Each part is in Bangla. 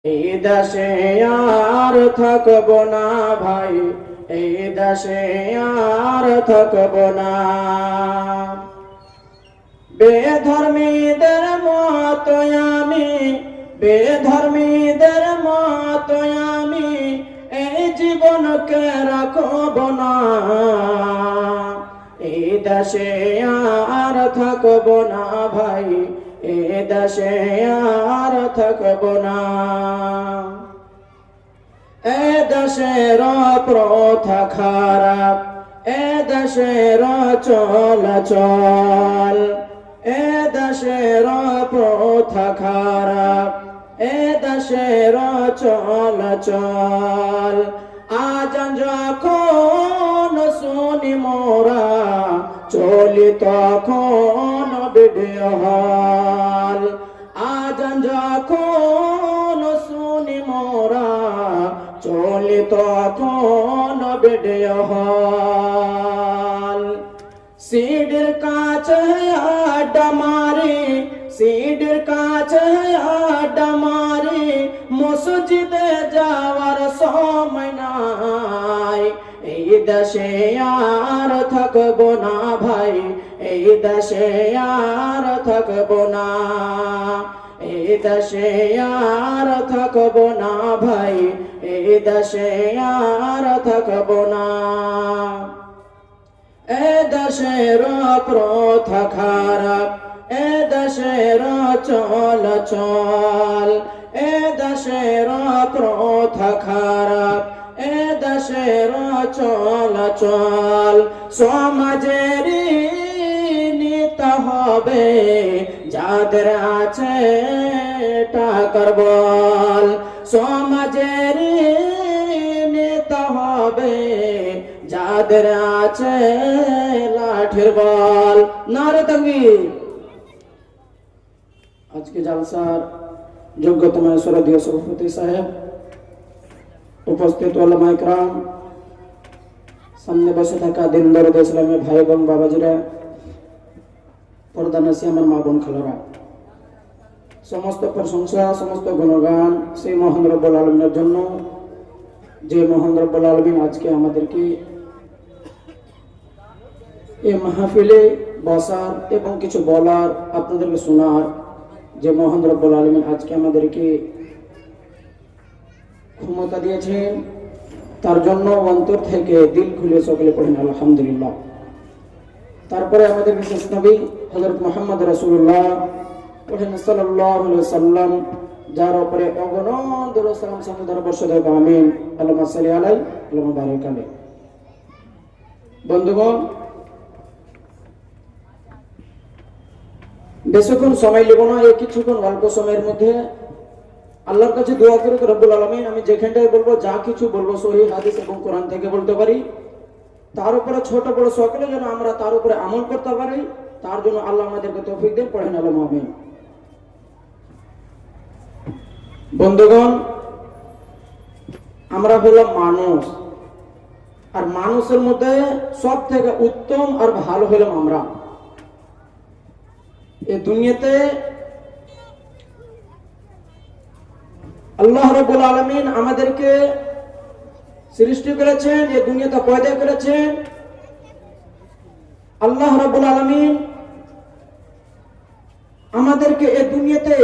এই দেশে আর থাকবো না ভাই, এই দেশে আর থাকবো না। বেধর্মীদের মতো আমি, বেধর্মীদের মতো আমি এই জীবনকে রাখবো না। এই দেশে আর থাকবো না ভাই, এই দেশে আর থাকবো না। এ দেশের প্রথা খারাপ, এ দেশের চলাচল, এ দেশের প্রথা খারাপ, এ দেশের চলাচল। আজ যখন শুনি মোরা চলি তখন ভিডিও হল। আজ যখন শুনি মোরা চলি তখন ভিডিও হল। সিডির কাছে আড্ডা মারি, সিডির কাছে আড্ডা মারি, মসজিদে যাওয়ার সময় নাই। এই দেশে আর থাকবো না ভাই, এই দেশে আর থাকবো না। এই দেশে আর থাকবো না ভাই, এই দেশে আর থাকবো না। এ দেশের প্রথা খারাপ, এ দেশের চলাচল, এ দেশের প্রথা খারাপ, এ দেশের চলাচল। সমাজেরই নিতে হবে যাদের আছে টাকার বল, সমাজেরই নিতে হবে যাদের আছে লাঠির বল। নারে তাকবীর। আজকে জালসার যোগ্যতম সরদীয় সভাপতি সাহেব, উপস্থিত ওলামা ইকরাম, সামনে বসে থাকা দিন দরদ ইসলামের ভাই এবং বাবাজিরা, পর্দানসী আমার মা বোন খালারা, সমস্ত প্রশংসা সমস্ত গুণগান সেই মহান রব্বুল আলামিনের জন্য, যে মহান রব্বুল আলামিন আজকে আমাদেরকে এই মাহফিলে বসার এবং কিছু বলার, আপনাদেরকে শোনার, যে মহান রব্বুল আলামিন আজকে আমাদেরকে ক্ষমতা দিয়েছেন, তার জন্য অন্তর থেকে দিল খুলে সকলে পড়েন আলহামদুলিল্লাহ। তারপরে আমাদের বিশেষ নবী হযরত মুহাম্মদ রাসূলুল্লাহ পড়েন সাল্লাল্লাহু আলাইহি ওয়াসাল্লাম, যার উপরে অগণন দরুদ সালাম সমুদ্র বর্ষিত হোক, আমিন। আল্লাহুম্মা সাল্লি আলাইহি আল্লাহুম্মা বারিক আলাইহি। বন্ধুগণ, বেশিক্ষণ সময় নেব না, এই কিছুক্ষণ অল্প সময়ের মধ্যে আল্লাহর কাছে দোয়া করে রব্বুল আলামিন আমি যেখানটায় বলবো, যা কিছু বলবো সহিহ হাদিস এবং কোরআন থেকে বলতে পারি, তার উপরে ছোট বড় সকলে যেন আমরা তার উপরে আমল করতে পারি, তার জন্য আল্লাহ আমাদেরকে তৌফিক দেন। পড়েন আল্লাহুম্মা আমিন। বন্ধুগণ, আমরা হলাম মানুষ, আর মানুষের মধ্যে সব থেকে উত্তম আর ভালো হলাম আমরা। এই দুনিয়াতে আল্লাহ রাব্বুল আলামিন আমাদেরকে সৃষ্টি করেছেন, এই দুনিয়াতে পয়দা করেছেন। আল্লাহ রাব্বুল আলামিন আমাদেরকে এই দুনিয়াতে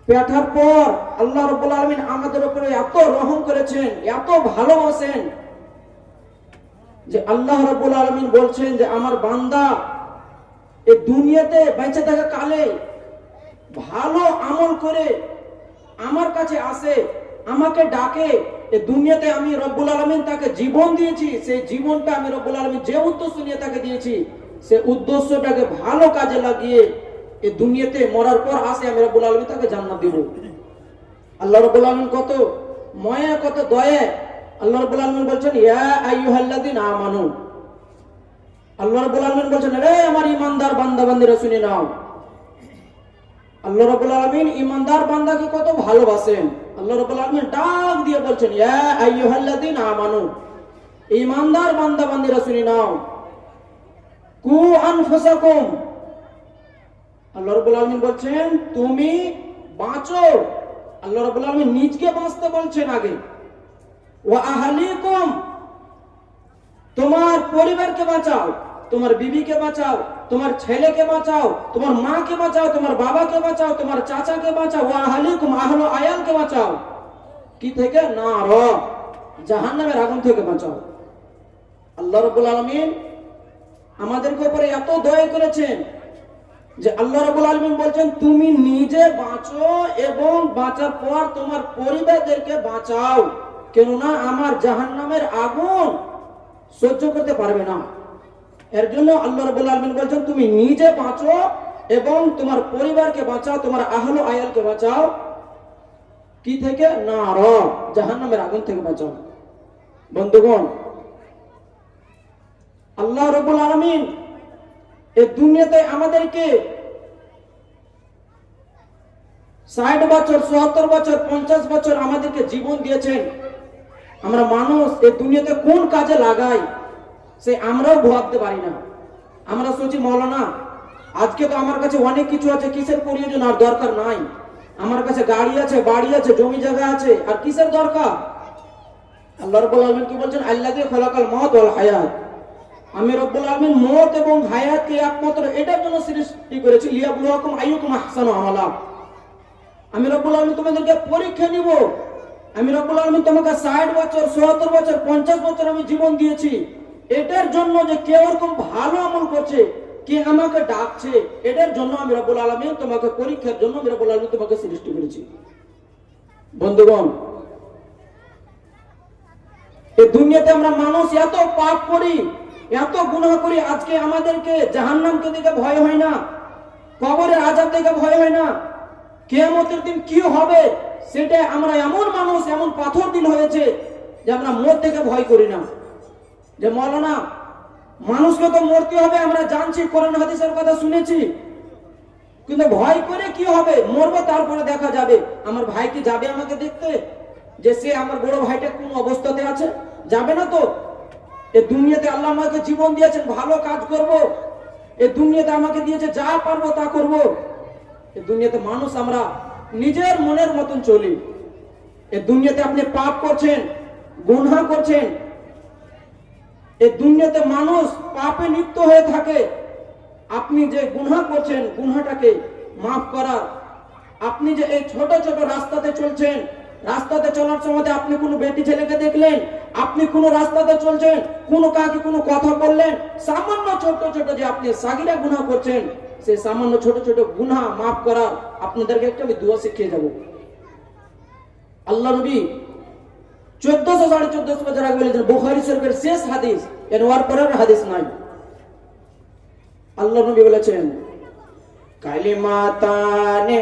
পাঠার পর আল্লাহ রাব্বুল আলামিন আমাদের উপরে এত রহম করেছেন, এত ভালোবাসেন, যে আল্লাহ রাব্বুল আলামিন বলছেন যে আমার বান্দা এই দুনিয়াতে বেঁচে থাকা কালে ভালো আমল করে আমার কাছে আসে, আমাকে ডাকে। এই দুনিয়াতে আমি রব্বুল আলামিন তাকে জীবন দিয়েছি, সেই জীবনটা আমি রব্বুল আলামিন যে উদ্দেশ্য নিয়ে তাকে দিয়েছি, সে উদ্দেশ্যটাকে ভালো কাজে লাগিয়ে এই দুনিয়াতে মরার পর আসে, আমি রব্বুল আলামিন তাকে জান্নাত দেব। আল্লাহ রব্বুল আলামিন কত মায়া, কত দয়া। আল্লাহ রব্বুল আলামিন বলছেন ইয়া আইয়ুহাল্লাযিনা আমানু, আল্লাহ রাব্বুল আলামিন বলেন, রে আমার ঈমানদার বান্দা বান্দীরা শুনে নাও। আল্লাহ রাব্বুল আলামিন ঈমানদার বান্দাকে কত ভালোবাসেন। আল্লাহ রাব্বুল আলামিন ডাক দিয়ে বলছেন ইয়া আইয়ুহাল্লাযিনা আমানু, ঈমানদার বান্দা বান্দীরা শুনে নাও, কু আনফুসাকুম, আল্লাহ রাব্বুল আলামিন বলছেন তুমি বাঁচো, আল্লাহ রাব্বুল আলামিন নিজকে বাঁচতে বলছেন আগে। ওয়া আহলিকুম, তোমার পরিবারকে বাঁচাও, তোমার বিবিকে বাঁচাও, তোমার ছেলেকে বাঁচাও, তোমার মাকে বাঁচাও, তোমার বাবাকে বাঁচাও, তোমার চাচাকে বাঁচাও। ওয়া আহলিকুম, আহল আয়ালকে বাঁচাও কি থেকে? নার, জাহান্নামের আগুন থেকে বাঁচাও। আল্লাহ রাব্বুল আলামিন আমাদেরকে উপরে এত দয়া করেছেন যে আল্লাহ রাব্বুল আলামিন বলছেন তুমি নিজে বাঁচো এবং বাঁচার পর তোমার পরিবারদেরকে বাঁচাও, কেননা আমার জাহান্নামের আগুন সহ্য করতে পারবে না। এর জন্য আল্লাহ রাব্বুল আলামিন বলছেন তুমি নিজে বাঁচো এবং তোমার পরিবারকে বাঁচাও, তোমার আহলে আয়ালকে বাঁচাও কি থেকে? নার, জাহান্নামের আগুন থেকে বাঁচাও। বন্ধুগণ, আল্লাহ রাব্বুল আলামিন এই দুনিয়াতে আমাদেরকে 60 বছর, 70 বছর, 50 বছর আমাদেরকে জীবন দিয়েছেন। আমরা মানুষ এই দুনিয়াতে কোন কাজে লাগাই সে আমরাও ভাবতে পারি না। আমরা সোচি মৌলানা আজকে তো আমার কাছে অনেক কিছু আছে, কিসের প্রয়োজন আর দরকার নাই, আমার কাছে গাড়ি আছে, বাড়ি আছে, জমি জায়গা আছে, আর কিসের দরকার? আল্লাহ রাব্বুল আলামিন কি বলছেন? আল্লাযী খালাকাল মাউত ওয়াল হায়াত, আমি রব্বুল আলামিন মওত এবং হায়াতকে একমাত্র এটার জন্য সৃষ্টি করেছি, লিয়াবলুয়াকুম আইয়ুকুম আহসানু আমালা। আমি রব্বুল আলামিন তোমাদেরকে পরীক্ষা নিব। আমি রব্বুল আলামিন তোমাকে 60 বছর, 70 বছর, 50 বছর আমি জীবন দিয়েছি এটার জন্য যে কে ওরকম ভালো আমল করছে, কে আমাকে ডাকছে, এটার জন্য আমি রব্বুল আলামিন তোমাকে পরীক্ষার জন্য আমি রব্বুল আলামিন তোমাকে সৃষ্টি করেছি। বন্ধুগণ, এই দুনিয়াতে আমরা মানুষ এত পাপ করি, এত গুনাহ করি, আজকে আমাদেরকে জাহান্নামকে দেখে ভয় হয় না, কবরের আযাব দেখে ভয় হয় না, কিয়ামতের দিন কি হবে সেটা আমরা এমন মানুষ, এমন পাথর দিল হয়েছে যে আমরা মর থেকে ভয় করি না। যে মৌলানা মানুষকে তো মরতে হবে আমরা জানছি, কোরআন হাদিসের কথা শুনেছি, কিন্তু ভয় করে কি হবে? মরবো তারপরে দেখা যাবে। আমার ভাই কি যাবে আমাকে দেখতে যে সে আমার বড় ভাইটা কোন অবস্থাতে আছে? যাবে না তো। এই দুনিয়াতে আল্লাহ আমাকে জীবন দিয়েছেন, ভালো কাজ করব, এই দুনিয়াতে আমাকে দিয়েছে যা পারবো তা করব। এই দুনিয়াতে মানুষ আমরা নিজের মনের মতন চলি। এই দুনিয়াতে আপনি পাপ করছেন, গুনাহ করছেন, এই দুনিয়াতে মানুষ পাপে লিপ্ত হয়ে থাকে। আপনি যে গুনাহ করছেন, গুনাহটাকে মাফ করার, আপনি যে এই ছোট ছোট রাস্তাতে চলছেন, রাস্তাতে চলার সময় আপনি কোনো বেটি ছেলেকে দেখলেন, আপনি কোনো রাস্তাতে চলছেন, কোনো কাকে কোনো কথা বললেন, সামান্য ছোট ছোট যে আপনি সাগিরা গুনাহ করছেন, সেই সামান্য ছোট ছোট গুনাহ মাফ করার আপনাদেরকে একটা আমি দোয়া শিখিয়ে যাব। আল্লাহ নবী 1400 1450 বছর আগে বলেছেন, বুখারী শরীফের শেষ হাদিস, এর পরের হাদিস নাই। আল্লাহ নবী বলেছেন, কালিমাতানে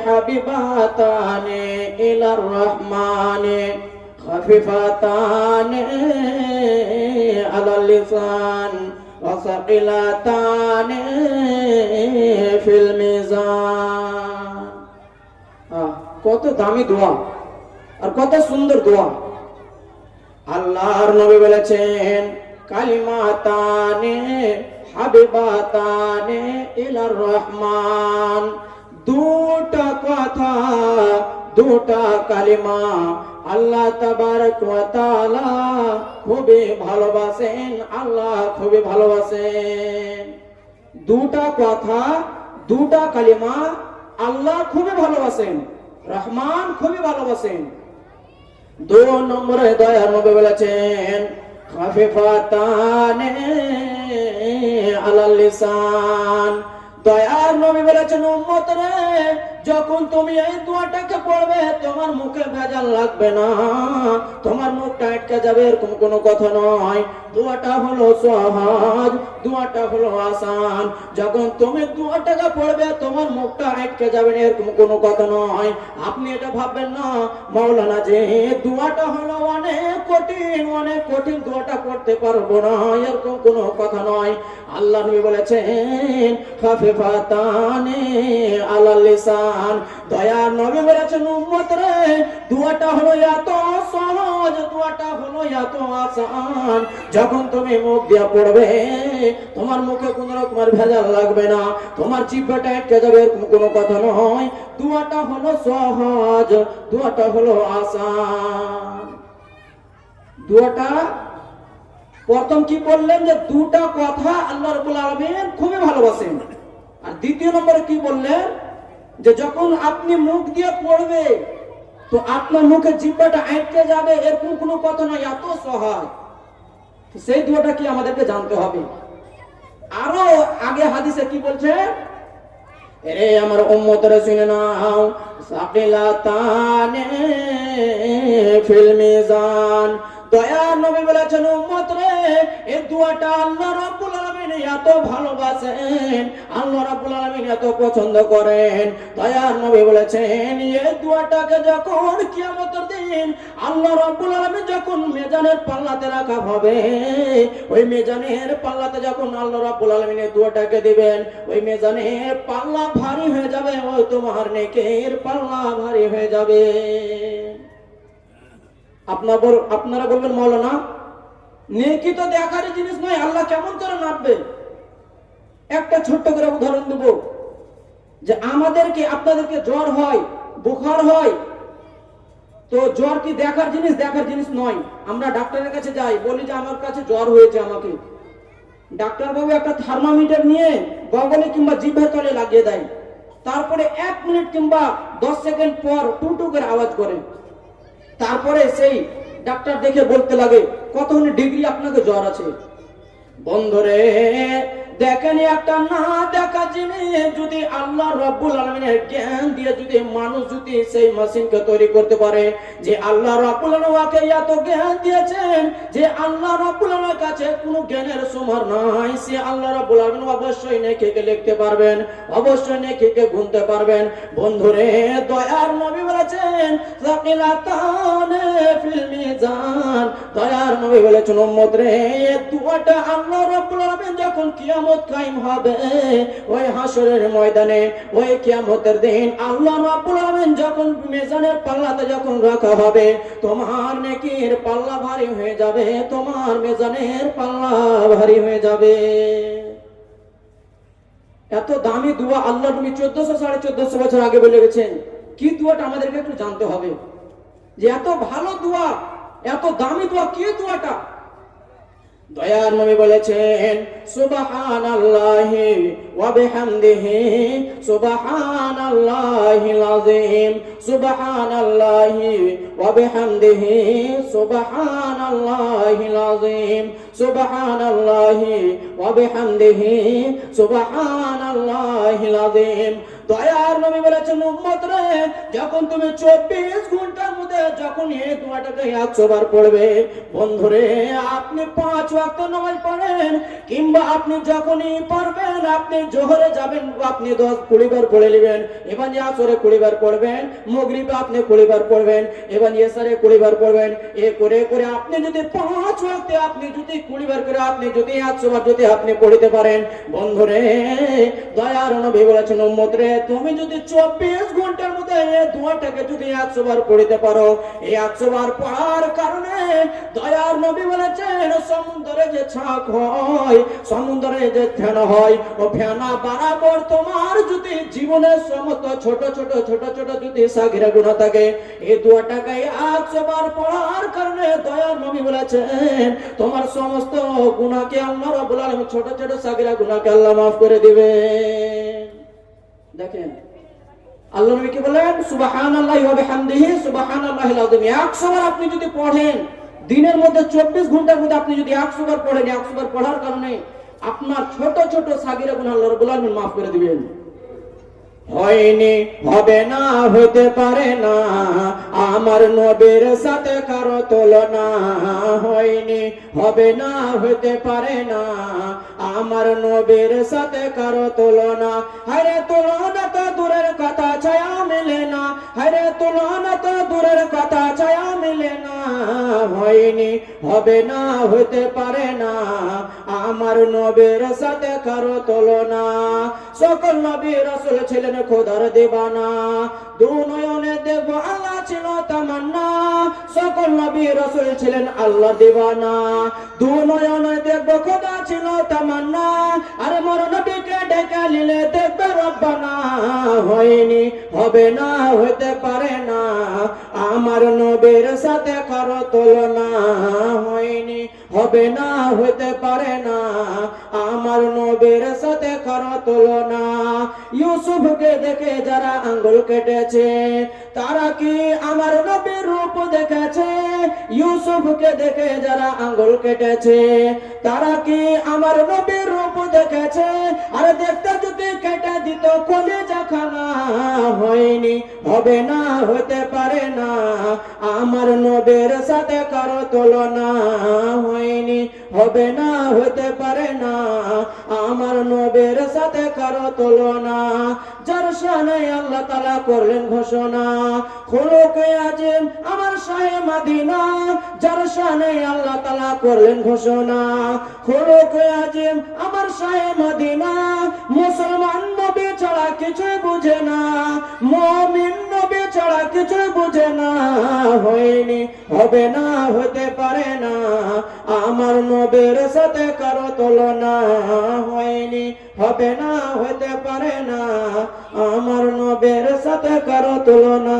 হাবিবাতানে ইলার রহমানে খাফিফাতানে আলাল লিসান ওয়া সাকিলাতানে ফিল মিজান। কত দামি দোয়া আর কত সুন্দর দোয়া। আল্লাহর নবী বলেছেন, কালিমাতানে হাবিবাতানে ইলার রহমান, দুটা কথা, দুটা কালিমা আল্লাহ তাবারক ওয়া তাআলা খুবই ভালোবাসেন, আল্লাহ খুবই ভালোবাসেন। দুটা কথা, দুটা কালিমা আল্লাহ খুবই ভালোবাসেন, রহমান খুবই ভালোবাসেন। 2 নম্বরে দয়ার নবী বলেছেন, খাফিফাতানে আলাল লিসান, দয়ার নবী বলেছেন, উম্মত রে যখন তুমি এই দোয়াটাকে পড়বে তোমার মুখে ভেজাল লাগবে না, তোমার মুখটা আটকে যাবে এরকম কোনো কথা নয়। দোয়াটা হলো সহজ, দোয়াটা হলো আসান। যখন তুমি দোয়াটাকে পড়বে তোমার মুখটা আটকে যাবে না এরকম কোনো কথা নয়। আপনি এটা ভাববেন না মাওলানা যে দোয়াটা হলো অনেক কঠিন, অনেক কঠিন, দোয়াটা করতে পারবো না, এরকম কোনো কথা নয়। আল্লাহ নবী বলেছেন, খাফিফাতানে আলাল লিসান, মিজান। দয়ার নবী বলেছেন উম্মত রে, দোয়াটা হলো এত সহজ, দোয়াটা হলো এত আসান, যখন তুমি মুখ দিয়ে পড়বে তোমার মুখে কোনো রকমের ভেজাল লাগবে না, তোমার জিহ্বাটা আটকে যাবে, এরকম কোনো কথা নয়। দোয়াটা হলো সহজ, দোয়াটা হলো আসান। দোয়াটা প্রথম কি বললেন যে দুটা কথা আল্লাহ রাব্বুল আলামিন খুবই ভালোবাসেন। আর দ্বিতীয় নম্বরে কি বললেন যে যখন আপনি মুখ দিয়ে পড়বে তো আপনার মুখে জিহ্বাটা আটকে যাবে, এরকম কোনো কথা নয়, এত সহজ। সেই দোয়াটা কি আমাদেরকে জানতে হবে। আরো আগে হাদিসে কি বলছে, এরে আমার উম্মতরা শুনে নাও, সাকিলাতানে ফিল মিজান। দয়ার নবী বলেছেন উম্মত রে, এই দোয়াটা আল্লাহ রাব্বুল আলামিন এত ভালোবাসেন, আল্লাহ রাব্বুল আলামিন এত পছন্দ করেন। দয়ার নবী বলেছেন এই দোয়াটাকে যখন কিয়ামতের দিন আল্লাহ রাব্বুল আলামিন যখন মিজানের পাল্লাতে রাখা হবে, ওই মিজানের পাল্লাতে যখন আল্লাহ রাব্বুল আলামিন এই দোয়াটাকে দিবেন, ওই মিজানের পাল্লা ভারী হয়ে যাবে, ওই তোমার নেকির পাল্লা ভারী হয়ে যাবে। আপনারা বলবেন মাওলানা, নেকি তো দেখার জিনিস নয়, আল্লাহ কেমন করে নাপবে? একটা ছোট্ট করে উদাহরণ দেব, যে আমাদেরকে আপনাদেরকে জ্বর হয়, বুখার হয়, তো জ্বর কি দেখার জিনিস? দেখার জিনিস নয়। আমরা ডাক্তারের কাছে যাই, বলি যে আমার কাছে জ্বর হয়েছে, আমাকে ডাক্তার বাবু একটা থার্মোমিটার নিয়ে গগলে কিংবা জিভের তলে লাগিয়ে দেয়, তারপরে 1 মিনিট কিংবা 10 সেকেন্ড পর টুটু করে আওয়াজ করে, তারপরে সেই ডাক্তার দেখে বলতে লাগে কতখানি ডিগ্রি আপনাকে জ্বর আছে। বন্ধুরে দেখেন, একটা না দেখা জিনিস যদি আল্লাহ রাব্বুল আলামিনের জ্ঞান দিয়ে যদি মানুষ যদি সেই মেশিনকে তৈরি করতে পারে, যে আল্লাহ রাব্বুল আলামিন ওকে এত জ্ঞান দিয়েছেন যে আল্লাহ রাব্বুল আলামিনের কাছে কোনো জ্ঞানের সীমা নাই, সে আল্লাহ রাব্বুল আলামিন অবশ্যই নেকিকে লিখতে পারবেন, অবশ্যই নেকিকে গুনতে পারবেন। বন্ধুরে দয়ার নবী বলেছেন সাকিলাতানে ফিল মিজান। দয়ার নবী বলেছেন উম্মত রে, এই দোয়াটা আল্লাহ রাব্বুল আলামিন যখন কিয়ামত কায়েম হবে, ওই হাসরের ময়দানে, ওই কিয়ামতের দিন আল্লাহ রাব্বুল আলামিন যখন মিজানের পাল্লাতে যখন রাখা হবে, তোমার নেকির পাল্লা ভারী হয়ে যাবে, তোমার মিজানের পাল্লা ভারী হয়ে যাবে। এত দামি দোয়া আল্লাহ নবী 1400 1450 বছর আগে বলে গেছেন। কি দোয়াটা আমাদেরকে একটু জানতে হবে, যে এত ভালো দোয়া, এত দামি দোয়া, কি দোয়াটা? দয়ার নবী বলেছেন সুবহানাল্লাহি ওয়া বিহামদিহি সুবহানাল্লাহিল আযীম, সুবহানাল্লাহি ওয়া বিহামদিহি সুবহানাল্লাহিল আযীম, সুবহানাল্লাহি ওয়া বিহামদিহি সুবহানাল্লাহিল আযীম। দয়ার নবী বলেছেন উম্মত রে, যখন তুমি 24 ঘন্টার মধ্যে যখন এই দোয়াটাকে 100 বার পড়বে, বন্ধুরে আপনি 5 ওয়াক্ত নামাজ পড়েন, কিংবা আপনি যখনই পড়বেন, আপনি জোহরে যাবেন আপনি 10-20 বার পড়ে নেবেন, এবার আসরে 20 বার পড়বেন, মাগরিবে আপনি 20 বার পড়বেন, এবার ইশারে 20 বার পড়বেন, এ করে করে আপনি যদি 5 ওয়াক্তে আপনি যদি 20 বার করে আপনি যদি 100 বার যদি আপনি পড়তে পারেন, বন্ধুরে দয়ার নবী বলেছেন উম্মত রে, তুমি যদি 24 ঘন্টার মধ্যে এই দোয়াটাকে যদি 100 বার পড়তে পারো, এই 100 বার পড়ার কারণে দয়ার নবী বলেছেন সমুদ্রে যে ছাক হয়, সমুদ্রে যে ফেনা হয়, ও ফেনা বরাবর তোমার যদি জীবনের সমস্ত ছোট ছোট ছোট ছোট যদি সাগিরা গুনাহ থাকে, এই দোয়াটাকে 100 বার পড়ার কারণে দয়ার নবী বলেছেন তোমার সমস্ত গুনাহকে আল্লাহ রাব্বুল আলামিন ছোট ছোট সাগিরা গুনাহকে আল্লাহ মাফ করে দিবেন। দেখেন আল্লাহ নবী কি বলেন, সুবহানাল্লাহি ওয়া বিহামদিহি সুবহানাল্লাহিল আযীম। 100 বার আপনি যদি পড়েন, দিনের মধ্যে 24 ঘন্টার মধ্যে আপনি যদি 100 বার পড়েন, 100 বার পড়ার কারণে আপনার ছোট ছোট সাগিরা গুনাহ আল্লাহ রাব্বুল আলামিন মাফ করে দিবেন। হয়নি, হবে না, হতে পারে না আমার নবীর সাথে কারো তুলনা, হয়নি, হবে না, হতে পারে না আমার নবীর সাথে কারো তুলনা। হায়রে তুলনা তো দূরের কথা, ছায়া মেলে না, হায়রে তুলনা তো দূরের কথা, ছায়া মেলে না। হয়নি, হবে না, হতে পারে না আমার নবীর সাথে কারো তুলনা। সকল নবী রাসূল ছিলেন খোদার দিবানা। দু নয়নে দেখবো আল্লাহ ছিল তামান্না, সকল নবী রাসূল ছিলেন আল্লাহ দিবানা। দু নয়নে দেখবো খোদা ছিল তামান্না, আর মোর নবীকে ডেকে নিলে দেখবে রব্বানা। হয়নি, হবে না, হইতে পারে না, আমার নবীর সাথে কারো তুলনা। হয়নি, হবে না, হইতে পারে না, আমার নবীর সাথে কারো তুলনা। ইউসুফকে দেখে যারা আঙ্গুল কেটেছে, তারা কি আমার নবীর রূপ দেখেছে? ইউসুফকে দেখে যারা আঙ্গুল কেটেছে, তারা কি আমার নবীর রূপ দেখেছে? আর দেখতে যদি কেটে দিত কলিজা খানা। হয়নি, হবে না, হতে পারে না, আমার নবীর সাথে কারো তুলনা। হয়নি, হবে না, হতে পারে না, আমার নবীর সাথে কারো তুলনা। যার শানে আল্লাহ তাআলা করলেন ঘোষণা, খুলুকে আজিম আমার শাহে মদিনা। যার শানে আল্লাহ তাআলা করলেন ঘোষণা, খুলুকে আজিম আমার শাহে মদিনা। মুসলমান নবী ছাড়া কিছুই বুঝে না, মুমিন নবী ছাড়া কিছুই বুঝে না। হয়নি, হবে না, হতে পারে না, আমার নবীর সাথে কারো তুলনা। হয়নি, হবে না, হতে পারে না, আমার নবীর সাথে কারো তুলনা।